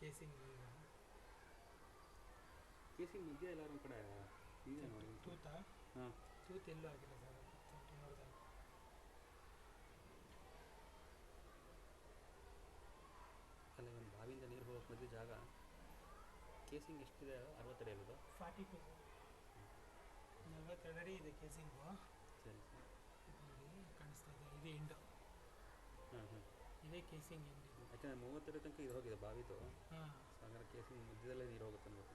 Casing ಈಗ casing ಮಧ್ಯೆ ಎಲ್ಲರೂ ಒಂದು ಕಡೆ ಇದೆ ನೋಡಿ. ತೂತಾ ಹಾಂ, ತೂತು ಎಲ್ಲೂ ಆಗಿಲ್ಲ ಸರ್, ತೂತು ನೋಡಿದಾಗ. ಅಲ್ಲ ಒಂದು ಬಾವಿಯಿಂದ ನೀರು ಹೋಗೋಕೆ ಮಧ್ಯೆ ಜಾಗ. ಕೇಸಿಂಗ್ ಎಷ್ಟಿದೆ? 60 ಅಡಿ ಇರೋದು? 42 ಸರ್, 42 ಅಡಿ ಇದೆ ಕೇಸಿಂಗು. ಸರಿ ಸರಿ. ಇದು ನೋಡಿ ಕಾಣಿಸ್ತಾ ಇದೆ, ಇದು ಎಂಡು. ಹಾಂ ಹಾಂ, ಇದೇ ಕೇಸಿಂಗ್ ಎಂಡ್ ಇದು. ಯಾಕಂದರೆ 30 ಅಡಿ ತನಕ ಇದು ಹೋಗಿದೆ ಬಾವಿದು. ಹಾಂ, ಸೊ ಹಾಗಾದ್ರೆ ಕೇಸಿಂಗ್ ಮಧ್ಯದಲ್ಲೇ ನೀರು ಹೋಗುತ್ತೆ ಅನ್ಬೇಕು.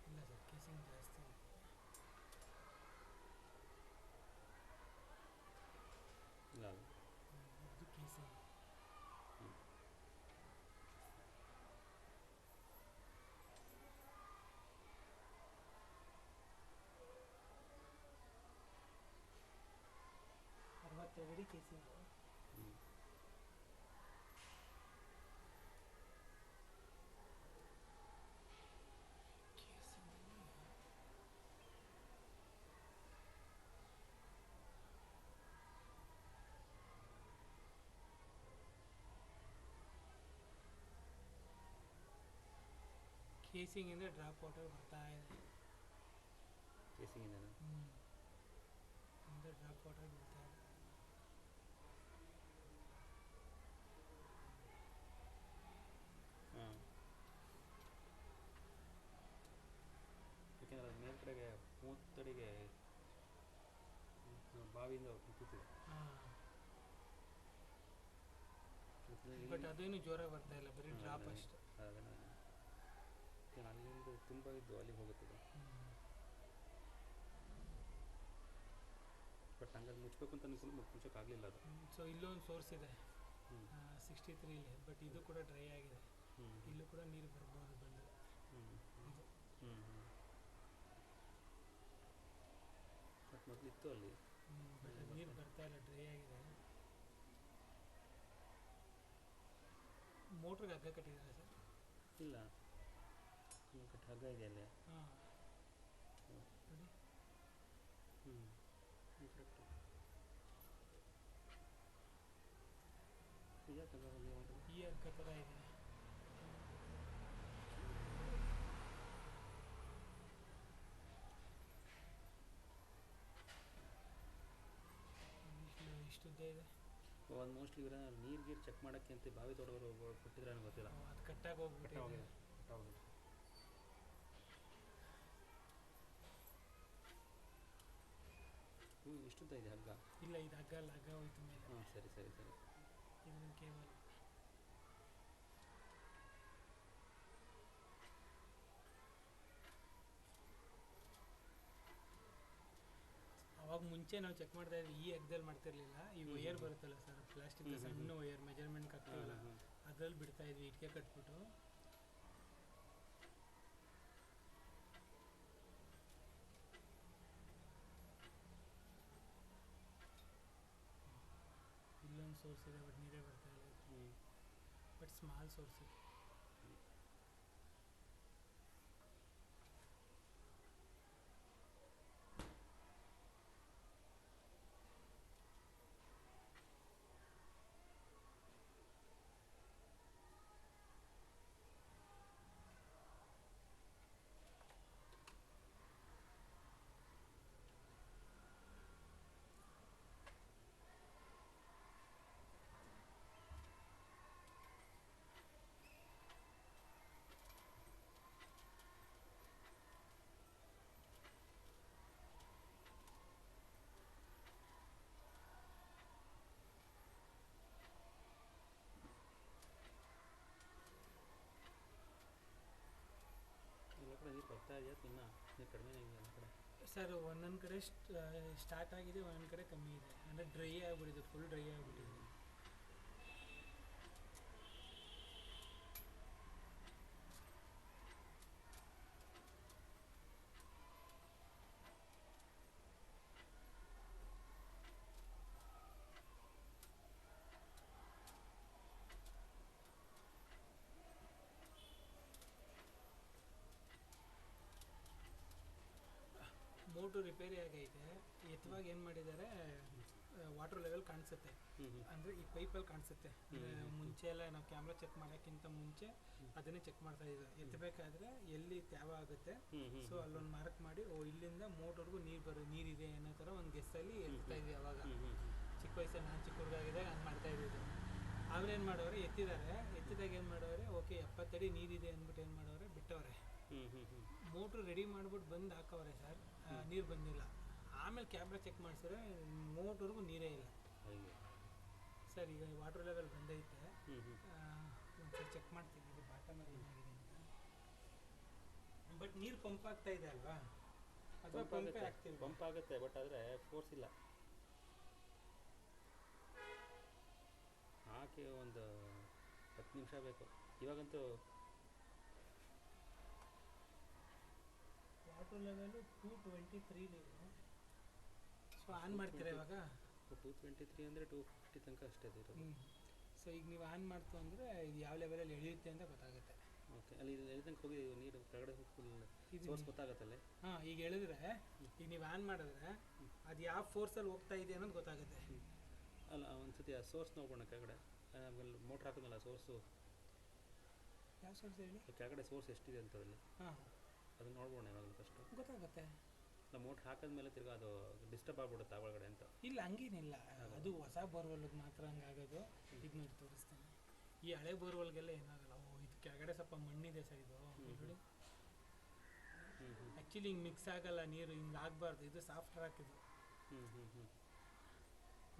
ಇಲ್ಲ ಸರ್, ಕೇಸಿಂಗ್ ಜಾಸ್ತಿ ಇದೆ. ಇಲ್ಲ ಅಲ್ಲ. ಇದು ಕೇಸಿಂಗ್. ಹ್ಞೂ, 62 ಅಡಿ ಕೇಸಿಂಗು. ಹ್ಞೂ. ಕೇಸಿಂಗಿಂದ ಡ್ರಾಪ್ ವಾಟರ್ ಬರ್ತಾ ಇದೆ. ಕೇಸಿಂಗಿಂದ ಇಂದ ಡ್ರಾಪ್ ವಾಟರ್ ಬರ್ತಾ ಇದೆ. ಹಾಂ, ಯಾಕೆಂದರೆ ಅದು ಮೇಲ್ಕಡೆಗೆ 30 ಅಡಿಗೆ ಬಾವಿಯಿಂದ ಕೂತಿದೆ. ಹಾಂ, ಬಟ್ ಅದೇನು ಜೋರಾಗಿ ಬರ್ತಾ ಇಲ್ಲ, ಬರೀ ಡ್ರಾಪ್ ಅಷ್ಟೇ. ಅದನ್ನು ಅಲ್ಲಿಂದ ತುಂಬ ಇದ್ದು ಅಲ್ಲಿಗೆ ಹೋಗುತ್ತದೆ. ಬಟ್ ಹಂಗಾಗಿ ಮುಚ್ಚಬೇಕು ಅಂತ ಅನ್ಕೊಂಡು ಮುಚ್ಚೋಕ್ಕಾಗಲಿಲ್ಲ ಅದು. ಸೊ ಇಲ್ಲೊಂದು ಸೋರ್ಸ್ ಇದೆ ಹ್ಞೂ 63 ಬಟ್ ಇದು ಕೂಡ ಡ್ರೈ ಆಗಿದೆ. ಹ್ಞೂ ಇಲ್ಲೂ ಕೂಡ ನೀರು ಬರ್ಬೋದು ಬಂದರೆ. ಹ್ಞೂ ಇದು ಹ್ಞೂ ಹ್ಞೂ ಬಟ್ ಮೊದಲಿತ್ತು ಅಲ್ಲಿ. ಬಟ್ ನೀರು ಬರ್ತಾ ಇಲ್ಲ, ಡ್ರೈ ಆಗಿದೆ. ಮೋಟ್ರಿಗೆ ಹಗ್ಗ ಕಟ್ಟಿದ್ದಾರೆ ಸರ್? ಇಲ್ಲ, ಕಟ್ಟಿ ಹಗ್ಗ ಇದೆಯಲ್ಲ. ಹಾಂ, ನೋಡಿ. ಕರೆಕ್ಟು. ಯಾಕೆ ಹಗ್ಗ ಹೋಗಿ ಈ ಹಗ್ಗ ಥರ ಇದೆ. ಇಷ್ಟುದ್ದ ಇದೆ. ಅದು ಮೋಸ್ಟ್ಲಿ ಇವರ ನೀರು ಗೀರು ಚೆಕ್ ಮಾಡೋಕ್ಕೆ ಅಂತ ಬಾವಿ ತೋಟದವರು ಕೊಟ್ಟಿದ್ರೆ ನನಗೆ ಗೊತ್ತಿಲ್ಲ. ಅದು ಕಟ್ಟಾಗಿ ಹೋಗ್ಬಿಟ್ಟಿದೆ. ಕಟ್ಟಾಗೋಗಿದೆ. ಇಷ್ಟುದ್ದ ಇದೆ ಹಗ್ಗ? ಇಲ್ಲ, ಇದು ಹಗ್ಗ ಅಲ್ಲ, ಹಗ್ಗ ಹೋಯ್ತು ಮೇಲೆ. ಹಾಂ, ಸರಿ ಸರಿ ಸರಿ. ಇದು ಕೇಬಲ್. ಅವಾಗ ಮುಂಚೆ ನಾವು ಚೆಕ್ ಮಾಡ್ತಾ ಇದ್ವಿ, ಈ ಹಗ್ಗದಲ್ಲಿ ಮಾಡ್ತಿರ್ಲಿಲ್ಲ. ಈ ವಯರ್ ಬರುತ್ತಲ್ಲ ಸರ್, ಪ್ಲಾಸ್ಟಿಕ್ ಸಣ್ಣ ವಯರ್, ಮೆಜರ್ಮೆಂಟ್ ಹಾಕ್ತೀವಲ್ಲ, ಅದ್ರಲ್ಲಿ ಬಿಡ್ತಾ ಇದ್ವಿ ಇಟ್ಕೆ ಕಟ್ಬಿಟ್ಟು. ಇಲ್ಲೊಂದು ಸೋರ್ಸ್ ಇದೆ, ಬಟ್ ನೀರೇ ಬರ್ತಾ ಇಲ್ಲ. ಬಟ್ ಸ್ಮಾಲ್ ಸೋರ್ಸ್ ಇದೆ. ಬರ್ತಾ ಇದೆಯಾ ಇನ್ನು ನೀರು ಕಡಿಮೆ ಇದೆಯಾ ಎಲ್ಲ ಕಡೆ? ಸರ್ ಒಂದೊಂದು ಕಡೆ ಸ್ಟಾರ್ಟ್ ಆಗಿದೆ, ಒಂದೊಂದು ಕಡೆ ಕಮ್ಮಿ ಇದೆ. ಅಂದರೆ ಡ್ರೈ ಆಗಿಬಿಟ್ಟಿದೆ, ಫುಲ್ ಡ್ರೈ ಆಗಿಬಿಟ್ಟಿದೆ. ಮೋಟ್ರು ರಿಪೇರಿ ಆಗೈತೆ, ಎತ್ತುವಾಗ ಏನು ಮಾಡಿದ್ದಾರೆ, ವಾಟರ್ ಲೆವೆಲ್ ಕಾಣಿಸುತ್ತೆ. ಅಂದರೆ ಈ ಪೈಪಲ್ಲಿ ಕಾಣಿಸುತ್ತೆ. ಮುಂಚೆ ಎಲ್ಲ ನಾವು ಕ್ಯಾಮ್ರಾ ಚೆಕ್ ಮಾಡೋಕ್ಕಿಂತ ಮುಂಚೆ ಅದನ್ನೇ ಚೆಕ್ ಮಾಡ್ತಾ ಇದ್ದೀವಿ. ಎತ್ತಬೇಕಾದ್ರೆ ಎಲ್ಲಿ ತ್ಯಾವ ಆಗುತ್ತೆ, ಸೊ ಅಲ್ಲೊಂದು ಮಾರ್ಕ್ ಮಾಡಿ ಇಲ್ಲಿಂದ ಮೋಟ್ರ್ಗೂ ನೀರಿದೆ ಅನ್ನೋ ಥರ ಒಂದು ಗೆಸ್ಸಲ್ಲಿ ಎತ್ತಾ ಇದ್ವಿ. ಅವಾಗ ಚಿಕ್ಕ ವಯಸ್ಸಲ್ಲಿ ನಾನು ಚಿಕ್ಕ ಹುಡುಗಾಗಿದೆ ಹಂಗೆ ಮಾಡ್ತಾ ಇದ್ದಿದ್ದು. ಅವ್ರೇನು ಮಾಡೋರೆ, ಎತ್ತಿದಾಗ ಏನು ಮಾಡೋರೆ, ಓಕೆ 70 ಅಡಿ ನೀರಿದೆ ಅಂದ್ಬಿಟ್ಟು ಏನು ಮಾಡೋರೆ, ಬಿಟ್ಟವ್ರೆ. ಮೋಟ್ರು ರೆಡಿ ಮಾಡ್ಬಿಟ್ಟು ಬಂದು ಹಾಕವ್ರೆ ಸರ್, ನೀರು ಬಂದಿಲ್ಲ. ಆಮೇಲೆ ಕ್ಯಾಮ್ರಾ ಚೆಕ್ ಮಾಡಿಸಿದ್ರೆ ಮೋಟ್ರ್ಗೂ ನೀರೇ ಇಲ್ಲ ಸರ್. ಈಗ ವಾಟರ್ ಲೆವೆಲ್ ಬಂದೈತೆ, ಒಂದ್ಸರಿ ಚೆಕ್ ಮಾಡ್ತೀನಿ ಇದು ಬಾಟಮಲ್ಲಿ ಏನಾಗಿದೆ ಅಂತ. ಬಟ್ ನೀರು ಪಂಪ್ ಆಗ್ತಾ ಇದೆ ಅಲ್ವಾ, ಅಥವಾ ಪಂಪೇ ಆಗ್ತಿಲ್ಲ? ಪಂಪ್ ಆಗುತ್ತೆ, ಬಟ್ ಆದರೆ ಫೋರ್ಸ್ ಇಲ್ಲ. ಹಾಕಿ ಒಂದು 10 ನಿಮಿಷ ಬೇಕು. ಇವಾಗಂತೂ ವಾಟರ್ ಲೆವೆಲು 223 ನೀವು. ಸೊ ಆನ್ ಮಾಡ್ತೀರಾ ಇವಾಗ? 223 ಅಂದರೆ 250 ತನಕ ಅಷ್ಟೇ ಇರೋದು. ಸೊ ಈಗ ನೀವು ಆನ್ ಮಾಡ್ತು ಅಂದರೆ ಇದು ಯಾವ ಲೆವೆಲಲ್ಲಿ ಎಳೆಯುತ್ತೆ ಅಂತ ಗೊತ್ತಾಗುತ್ತೆ. ಓಕೆ, ಅಲ್ಲಿ ಎಳ್ದಂಗೆ ಹೋಗಿ ನೀರು ಕೆಳಗಡೆ ಫುಲ್ ಸೋರ್ಸ್ ಗೊತ್ತಾಗುತ್ತಲ್ಲೇ? ಹಾಂ, ಈಗ ಎಳೆದ್ರೆ, ಈಗ ನೀವು ಆನ್ ಮಾಡಿದ್ರೆ ಅದು ಯಾವ ಫೋರ್ಸಲ್ಲಿ ಹೋಗ್ತಾ ಇದೆ ಅನ್ನೋದು ಗೊತ್ತಾಗುತ್ತೆ. ಅಲ್ಲ, ಒಂದ್ಸತಿ ಆ ಸೋರ್ಸ್ ನೋಡೋಣ ಕೆಳಗಡೆ. ಆಮೇಲೆ ಮೋಟ್ರ್ ಹಾಕೋದಲ್ಲ, ಸೋರ್ಸು ಯಾವ ಸೋರ್ಸ್ ಹೇಳಿ? ಕೆಳಗಡೆ ಸೋರ್ಸ್ ಎಷ್ಟಿದೆ ಅಂತದಲ್ಲಿ. ಹಾಂ, ಅದನ್ನ ನೋಡ್ಬೋಣ ಇವಾಗ ಫಸ್ಟು. ಗೊತ್ತಾಗುತ್ತೆ. ನಾವು ಮೋಟ್ರ್ ಹಾಕಿದ್ಮೇಲೆ ತಿರ್ಗಿ ಅದು ಡಿಸ್ಟರ್ಬ್ ಆಗ್ಬಿಡುತ್ತೆ ಆ ಒಳಗಡೆ ಅಂತ. ಇಲ್ಲ, ಹಂಗೇನಿಲ್ಲ. ಅದು ಹೊಸ ಬೋರ್ವೆಲ್ಗೆ ಮಾತ್ರ ಹಂಗಾಗೋದು. ಇದು ನೋಡಿ ತೋರಿಸ್ತೇನೆ. ಈ ಹಳೆ ಬೋರ್ವೆಲ್ಗೆಲ್ಲ ಏನಾಗಲ್ಲ. ಇದು ಕೆಳಗಡೆ ಸ್ವಲ್ಪ ಮಣ್ಣಿದೆ ಸರ್, ಇದು ನೋಡಿ. ಆ್ಯಕ್ಚುಲಿ ಹಿಂಗೆ ಮಿಕ್ಸ್ ಆಗಲ್ಲ ನೀರು, ಹಿಂಗೆ ಆಗಬಾರ್ದು. ಇದು ಸಾಫ್ಟ್ ರಾಕ್, ಇದು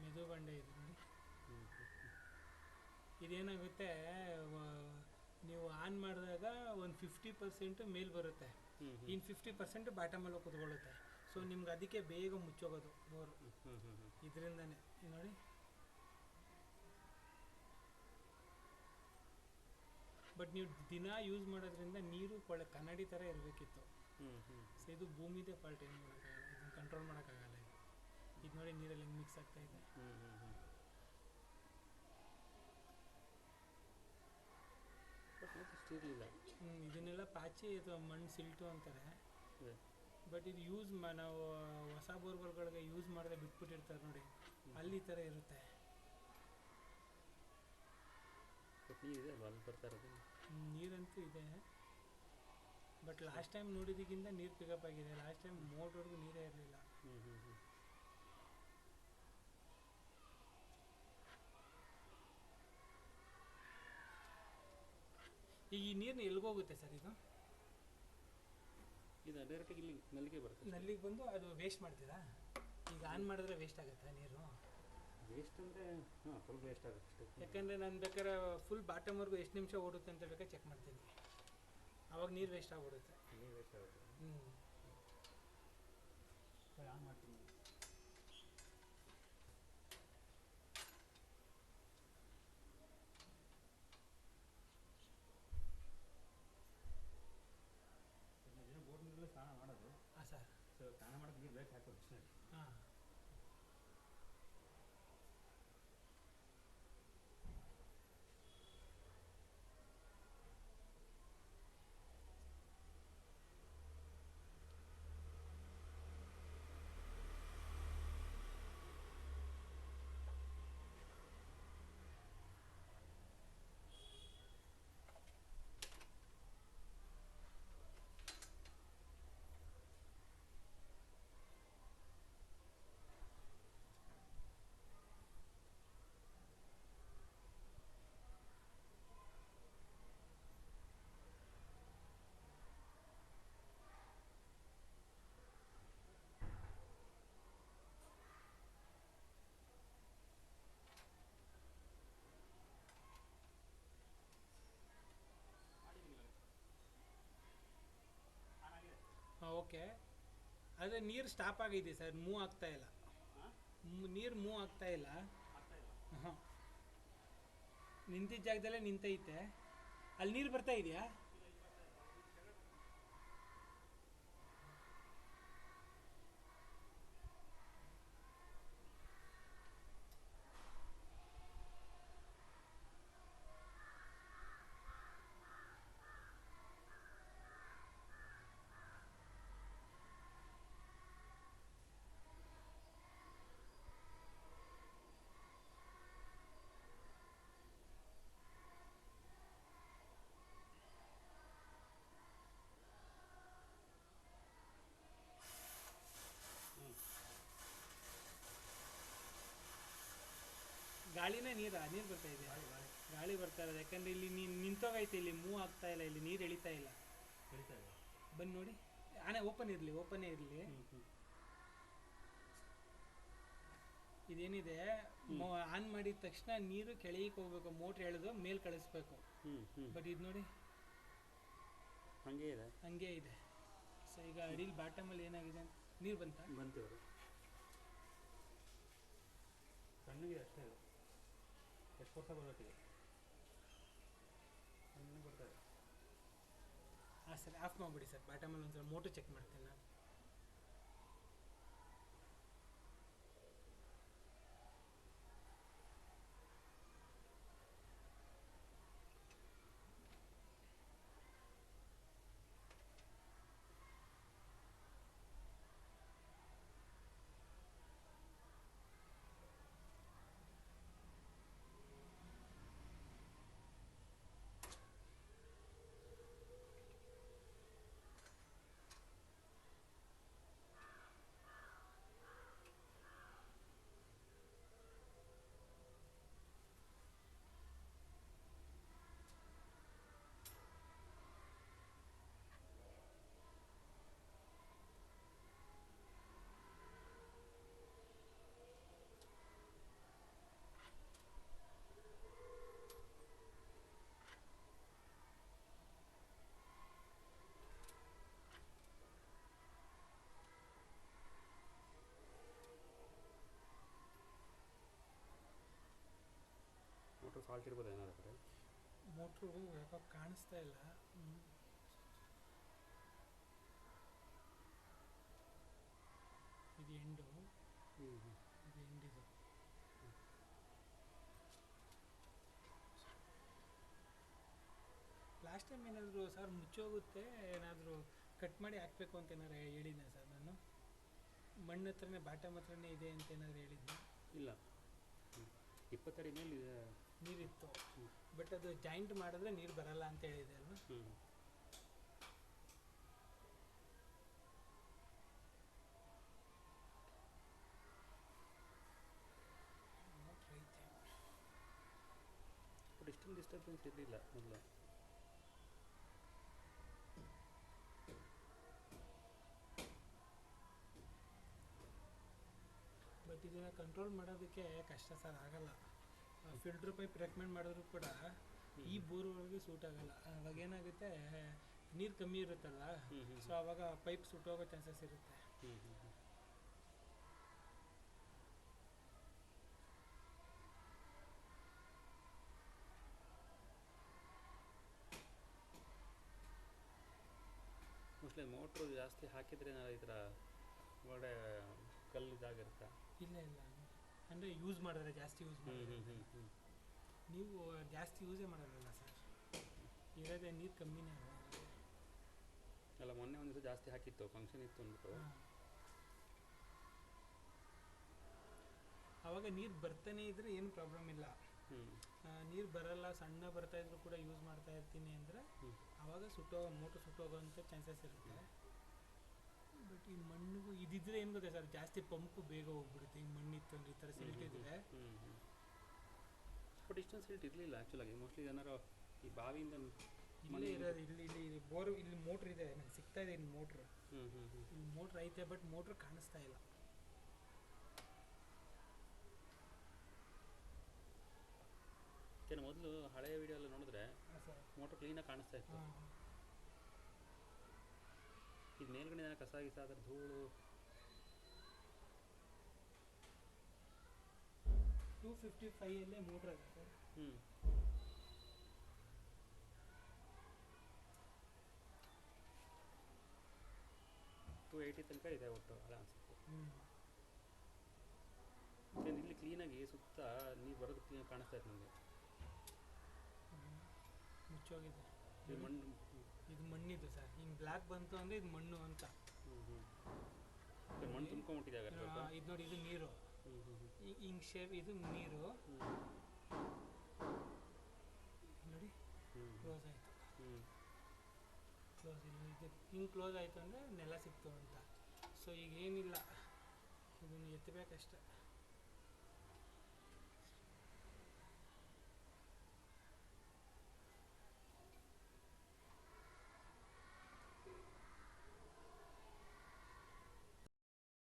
ಮೆದು ಬಂಡೆ ಇದು ನೋಡಿ. ಇದೇನಾಗುತ್ತೆ, ನೀವು ಆನ್ ಮಾಡಿದಾಗ ಒಂದು 50% ಮೇಲ್ ಬರುತ್ತೆ, ಇನ್ನು 50% ಬಾಟಮಲ್ಲಿ ಕುತ್ಕೊಳ್ಳುತ್ತೆ. ಸೊ ನಿಮ್ಗೆ ಅದಕ್ಕೆ ಬೇಗ ಮುಚ್ಚೋಗೋದು ಬೋರು ಇದರಿಂದನೇ. ನೋಡಿ, ಬಟ್ ನೀವು ದಿನ ಯೂಸ್ ಮಾಡೋದ್ರಿಂದ ನೀರು ಕನ್ನಡಿ ಥರ ಇರಬೇಕಿತ್ತು. ಸೊ ಇದು ಭೂಮಿದೇ ಫಾಲ್ಟ್, ಏನು ಮಾಡೋಕ್ಕಾಗಲ್ಲ, ಇದನ್ನು ಕಂಟ್ರೋಲ್ ಮಾಡೋಕ್ಕಾಗಲ್ಲ. ಇದು ನೋಡಿ ನೀರಲ್ಲಿ ಹೆಂಗೆ ಮಿಕ್ಸ್ ಆಗ್ತಾ ಇದೆ. ಇದನ್ನೆಲ್ಲ ಪಾಚಿ ಅಥವಾ ಮಣ್ಣು ಸಿಲ್ಟು ಅಂತಾರೆ. ಬಟ್ ಇದು ನಾವು ಹೊಸ ಬೋರ್ವೆಲ್ಗಳಿಗೆ ಯೂಸ್ ಮಾಡದೆ ಬಿಟ್ಬಿಟ್ಟಿರ್ತಾರೆ ನೋಡಿ, ಅಲ್ಲಿ ಈ ಥರ ಇರುತ್ತೆ. ನೀರಂತೂ ಇದೆ, ಬಟ್ ಲಾಸ್ಟ್ ಟೈಮ್ ನೋಡಿದಕ್ಕಿಂತ ನೀರು ಪಿಕಪ್ ಆಗಿದೆ. ಲಾಸ್ಟ್ ಟೈಮ್ ಮೋಟ್ರ್ವರೆಗೂ ನೀರೇ ಇರಲಿಲ್ಲ. ಈಗ ಈ ನೀರನ್ನ ಎಲ್ಗೋಗುತ್ತೆ ಸರ್? ಇದು ಡೈರೆಕ್ಟಾಗಿ ಇಲ್ಲಿ ನಲ್ಲಿಗೆ ಬರುತ್ತೆ. ನಲ್ಲಿಗೆ ಬಂದು ಅದು ವೇಸ್ಟ್ ಮಾಡ್ತೀರಾ? ಈಗ ಆನ್ ಮಾಡಿದ್ರೆ ವೇಸ್ಟ್ ಆಗುತ್ತಾ ನೀರು? ವೇಸ್ಟ್ ಅಂದರೆ ಫುಲ್ ವೇಸ್ಟ್ ಆಗುತ್ತೆ. ಯಾಕಂದರೆ ನಾನು ಬೇಕಾದ್ರೆ ಫುಲ್ ಬಾಟಮ್ವರೆಗೂ ಎಷ್ಟು ನಿಮಿಷ ಓಡುತ್ತೆ ಅಂತ ಬೇಕಾದ್ರೆ ಚೆಕ್ ಮಾಡ್ತೀನಿ. ಆವಾಗ ನೀರು ವೇಸ್ಟ್ ಆಗ್ಬಿಡುತ್ತೆ. ನೀರು ವೇಸ್ಟ್ ಆಗುತ್ತೆ. ಆನ್ ಮಾಡ್ತೀನಿ. ಬೋರ್ಡ್ನಲ್ಲೇ ಸ್ನಾನ ಮಾಡೋದು. ಹಾಂ ಸರ್. ಸೊ ಸ್ನಾನ ಮಾಡೋದು ನೀರು ಬೇಕು ಹಾಕೋದು ಅಷ್ಟೇ. ಹಾಂ, ಓಕೆ, ಆದರೆ ನೀರು ಸ್ಟಾಪ್ ಆಗಿದೆ ಸರ್, ಮೂವ್ ಆಗ್ತಾ ಇಲ್ಲ. ನೀರು ಮೂವ್ ಆಗ್ತಾ ಇಲ್ಲ. ಹಾಂ, ನಿಂತಿದ್ದ ಜಾಗದಲ್ಲೇ ನಿಂತೈತೆ. ಅಲ್ಲಿ ನೀರು ಬರ್ತಾ ಇದೆಯಾ? ಗಾಳಿನೇ ನೀರು ಬರ್ತಾ ಇದೆಯಾ? ಗಾಳಿ ಬರ್ತಾ ಇರೋದು, ಯಾಕಂದರೆ ಇಲ್ಲಿ ನಿಂತೋಗೈತೆ, ಇಲ್ಲಿ ಮೂವ್ ಆಗ್ತಾ ಇಲ್ಲ, ಇಲ್ಲಿ ನೀರು ಎಳಿತಾ ಇಲ್ಲ. ಬನ್ನಿ ನೋಡಿ, ಆನೆ ಓಪನ್ನೇ ಇರಲಿ. ಇದೇನಿದೆ, ಆನ್ ಮಾಡಿದ ತಕ್ಷಣ ನೀರು ಕೆಳಗೆ ಹೋಗ್ಬೇಕು, ಮೋಟ್ರ್ ಎಳೆದು ಮೇಲೆ ಕಳಿಸ್ಬೇಕು. ಬಟ್ ಇದು ನೋಡಿ ಹಂಗೆ ಇದೆ. ಸೊ ಈಗ ಅಡಿಲಿ ಬಾಟಮಲ್ಲಿ ಏನಾಗಿದೆ ಅಂತ ನೀರು ಬಂತು. ಸಣ್ಣಗೆ ಅಷ್ಟೇ ಇದೆ, ಎಷ್ಟು ವರ್ಷ ಬರೋತ್ತಿದೆ ಸಣ್ಣ ಬರ್ತಾರೆ. ಹಾಂ ಸರ್, ಆಫ್ ಮಾಡಿಬಿಡಿ ಸರ್. ಬಾಟಮಲ್ಲಿ ಒಂದ್ಸಲ ಮೋಟ್ರ್ ಚೆಕ್ ಮಾಡ್ತೀನಿ ನಾನು. ಮೋಟ್ರ್ ಫಾಲ್ಟ್ ಇರ್ಬೋದು ಏನಾದ್ರೆ. ಮೋಟ್ರು ಯಾವಾಗ ಕಾಣಿಸ್ತಾ ಇಲ್ಲ. ಇದು ಎಂಡು, ಇದು ಎಂಡಿದು. ಲಾಸ್ಟ್ ಟೈಮ್ ಏನಾದರೂ ಸರ್ ಮುಚ್ಚೋಗುತ್ತೆ, ಏನಾದರೂ ಕಟ್ ಮಾಡಿ ಹಾಕಬೇಕು ಅಂತ ಏನಾದ್ರು ಹೇಳಿದ್ದೆ ಸರ್ ನಾನು? ಮಣ್ಣು ಹತ್ರನೇ, ಬಾಟಮ್ ಹತ್ರನೇ ಇದೆ ಅಂತ ಏನಾದರೂ ಹೇಳಿದ್ದೆ? ಇಲ್ಲ, 20 ಅಡಿ ಮೇಲೆ ನೀರಿತ್ತು, ಬಟ್ ಅದು ಜಾಯಿಂಟ್ ಮಾಡಿದ್ರೆ ನೀರು ಬರಲ್ಲ ಅಂತ ಹೇಳಿದೆ ಅಲ್ವಾ? ಬಟ್ ಇಷ್ಟೊಂದು ಡಿಸ್ಟರ್ಬೆನ್ಸ್ ಇರಲಿಲ್ಲ ಮೊದಲು. ಬಟ್ ಇದನ್ನು ಕಂಟ್ರೋಲ್ ಮಾಡೋದಕ್ಕೆ ಕಷ್ಟ ಸರ್, ಆಗಲ್ಲ. ಫಿಲ್ಟ್ರ್ ಪೈಪ್ ರೆಕಮೆಂಡ್ ಮಾಡಿದ್ರು ಕೂಡ ಈ ಬೋರ್ವರೆಗೆ ಸೂಟ್ ಆಗಲ್ಲ. ಅವಾಗ ಏನಾಗುತ್ತೆ, ನೀರು ಕಮ್ಮಿ ಇರುತ್ತಲ್ಲ, ಸೊ ಆವಾಗ ಪೈಪ್ ಸುಟ್ಟೋಗೋ ಚಾನ್ಸಸ್ ಇರುತ್ತೆ. ಮೋಸ್ಟ್ಲಿ ಮೋಟ್ರು ಜಾಸ್ತಿ ಹಾಕಿದ್ರೆ ಈ ಥರ ಒಳ್ಳೆ ಕಲ್ಲಿದ್ದಾಗಿರುತ್ತಾ? ಇಲ್ಲ, ಅಂದರೆ ಯೂಸ್ ಮಾಡಿದ್ರೆ ಜಾಸ್ತಿ ಯೂಸ್ ಮಾಡಿದ್ರೆ. ನೀವು ಜಾಸ್ತಿ ಯೂಸೇ ಮಾಡೋಲ್ಲ ಸರ್, ಇರೋದೇ ನೀರು ಕಮ್ಮಿನೇ ಅಲ್ಲ. ಮೊನ್ನೆ ಒಂದು ಜಾಸ್ತಿ ಹಾಕಿತ್ತು, ಫಂಕ್ಷನ್ ಇತ್ತು ಅಂದ್ಬಿಟ್ಟು. ಆವಾಗ ನೀರು ಬರ್ತಾನೆ ಇದ್ರೆ ಏನು ಪ್ರಾಬ್ಲಮ್ ಇಲ್ಲ. ನೀರು ಬರಲ್ಲ, ಸಣ್ಣ ಬರ್ತಾ ಇದ್ರು ಕೂಡ ಯೂಸ್ ಮಾಡ್ತಾ ಇರ್ತೀನಿ ಅಂದರೆ ಆವಾಗ ಮೋಟ್ರ್ ಸುಟ್ಟೋಗೋಂಥ ಚಾನ್ಸಸ್ ಇರುತ್ತೆ. ಬಟ್ ಈ ಮಣ್ಣಿಗೂ ಇದಿದ್ರೆ ಏನು ಗೊತ್ತಾ ಸರ್, ಜಾಸ್ತಿ ಪಂಪು ಬೇಗ ಹೋಗ್ಬಿಡುತ್ತೆ. ಈ ಮಣ್ಣಿತ್ತು ಅಂದರೆ, ಈ ಥರ ಸಿಲ್ಟ್ ಇದ್ರೆ. ಬಟ್ ಇಷ್ಟೊಂದು ಸಿಲ್ಟ್ ಇರಲಿಲ್ಲ ಆ್ಯಕ್ಚುಲಾಗಿ. ಮೋಸ್ಟ್ಲಿ ಏನಾರು ಈ ಬಾವಿಯಿಂದ ಇಲ್ಲೇ ಇರೋದು, ಇಲ್ಲಿ ಬೋರ್, ಇಲ್ಲಿ ಮೋಟ್ರ್ ಇದೆ, ನಂಗೆ ಸಿಗ್ತಾ ಇದೆ ಇಲ್ಲಿ ಮೋಟ್ರ್. ಇಲ್ಲಿ ಮೋಟ್ರ್ ಐತೆ, ಬಟ್ ಮೋಟ್ರ್ ಕಾಣಿಸ್ತಾ ಇಲ್ಲ. ಮೊದಲು ಹಳೆಯ ವಿಡಿಯೋ ಎಲ್ಲ ನೋಡಿದ್ರೆ ಮೋಟ್ರ್ ಕ್ಲೀನಾಗಿ ಕಾಣಿಸ್ತಾ ಇತ್ತು. ಇದು ಮೇಲ್ಗಡೆ ಕಸ ಗಿಸ ಅದ್ರ ಧೂಳು 255 ಮೋಟ್ರ್ ಇದೆ ಸರ್. ಹ್ಞೂ 280 ತನಕ ಇದೆ ಒಟ್ಟು ಅಲ್ಲ ಅನಿಸುತ್ತೆ. ಯಾಕೆಂದ್ರೆ ಇಲ್ಲಿ ಕ್ಲೀನಾಗಿ ಸುತ್ತ ನೀರು ಬರೋದು ಕ್ಲೀನಾಗಿ ಕಾಣಿಸ್ತಾ ಇತ್ತು ನನಗೆ. ಮುಚ್ಚೋಗಿದೆ ಇದು ಮಣ್ಣು. ಇದು ಮಣ್ಣಿದು ಸರ್. ಹಿಂಗೆ ಬ್ಲ್ಯಾಕ್ ಬಂತು ಅಂದರೆ ಇದು ಮಣ್ಣು ಅಂತ. ಮಣ್ಣು ತುಂಬ್ಕೊಂಡ್ಬಿಟ್ಟಿದೆ ಹಾಗಾದ್ರೆ. ಇದು ನೋಡಿ, ಇದು ನೀರು. ಹಿಂಗೆ ಶೇಪ್, ಇದು ನೀರು ನೋಡಿ ಕ್ಲೋಸ್ ಆಯಿತು. ಕ್ಲೋಸ್ ಇಲ್ಲ, ಇದು ಹಿಂಗೆ ಕ್ಲೋಸ್ ಆಯಿತು ಅಂದರೆ ನೆಲ ಸಿಕ್ತು ಅಂತ. ಸೊ ಈಗ ಏನಿಲ್ಲ, ಇದನ್ನು ಎತ್ತಬೇಕಷ್ಟೆ.